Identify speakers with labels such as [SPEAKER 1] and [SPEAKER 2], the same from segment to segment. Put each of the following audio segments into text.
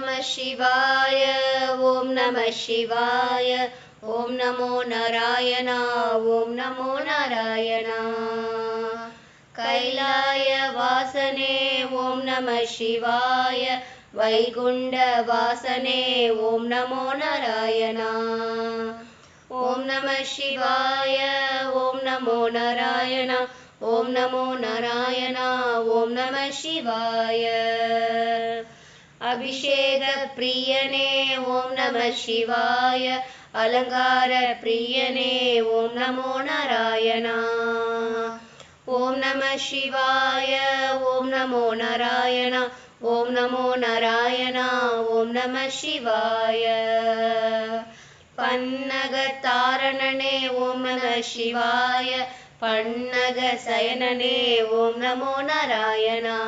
[SPEAKER 1] நமः சிவாய. ஓம் நமः சிவாய. ஓம் நமோ நாராயணா. ஓம் நமோ நாராயணா. கைலாய வாசனே ஓம் நமः சிவாய. வைகுண்ட வாசனே ஓம் நமோ நாராயணா. ஓம் நமः சிவாய. ஓம் நமோ நாராயணா. ஓம் நமோ நாராயணா. ஓம் நமः சிவாய. அபிஷேக பிரியனே ஓம் நமः சிவாய. அலங்கார பிரியனே ஓம் நமோ நாராயணா. ஓம் நமः சிவாய. ஓம் நமோ நாராயணா. ஓம் நமோ நாராயணா. ஓம் நமः சிவாய. பன்னக தாரணனே ஓம் நமः சிவாய. பன்னக சயனனே ஓம் நமோ நாராயணா.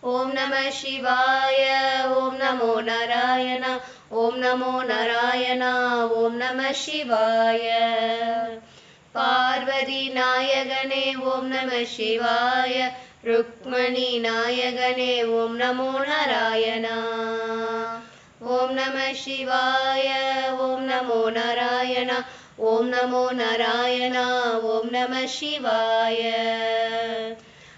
[SPEAKER 1] ஓம் நமः சிவாய. ஓம் நமோ நாராயணா. ஓம் நமோ நாராயணா. ஓம் நமः சிவாய. பார்வதி நாயகனே ஓம் நமः சிவாய. ருக்மணி நாயகனே ஓம் நமோ நாராயணா. ஓம் நமः சிவாய. ஓம் நமோ நாராயணா. ஓம் நமோ நாராயணா. ஓம் நமः சிவாய.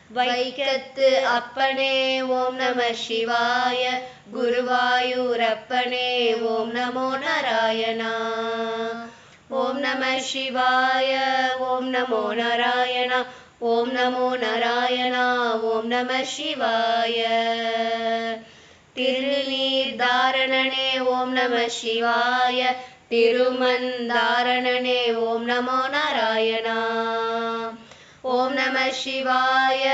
[SPEAKER 1] வைக்கத்து அப்பனே ஓம் நமः சிவாய. குருவாயூரப்பனே ஓம் நமோ நாராயணா. ஓம் நமः சிவாய. ஓம் நமோ நாராயணா. ஓம் நமோ நாராயணா. ஓம் நமः சிவாய. திருநீர் தாரணனே ஓம் நமः சிவாய. திருமந்தாரணனே ஓம் நமோ நாராயணா. ஓம் நமः சிவாய.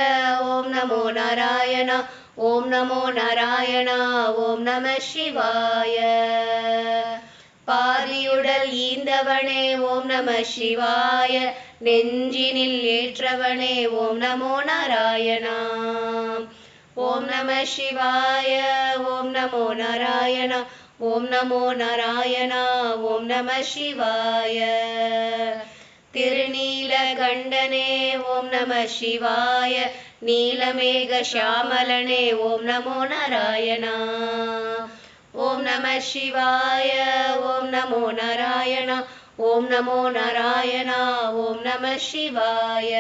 [SPEAKER 1] ஓம் நமோ நாராயணா. ஓம் நமோ நாராயணா. ஓம் நமः சிவாய. பாதியுடல் ஈந்தவனே ஓம் நமः சிவாய. நெஞ்சினில் ஏற்றவனே ஓம் நமோ நாராயணா. ஓம் நமः சிவாய. ஓம் நமோ நாராயணா. ஓம் நமோ நாராயணா. ஓம் நமः சிவாய. திருநீலகண்டனே ஓம் நமः சிவாய. நீலமேக ஷியாமலனே ஓம் நமோ நாராயணா. ஓம் நமः சிவாய. ஓம் நமோ நாராயணா. ஓம் நமோ நாராயணா. ஓம் நமः சிவாய.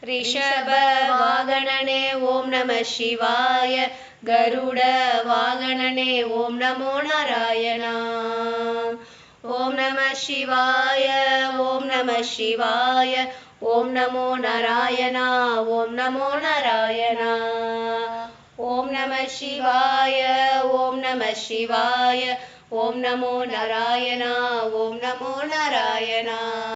[SPEAKER 1] ரிஷப வாகனனே ஓம் நமः சிவாய. கருட வாகனனே ஓம் நமோ நாராயணா. ஓம் நமः சிவாய. ஓம் நமः சிவாய. ஓம் நமோ நாராயணா. ஓம் நமோ நாராயணா. ஓம் நமः சிவாய. ஓம் நமः சிவாய. ஓம் நமோ நாராயணா. ஓம் நமோ நாராயணா.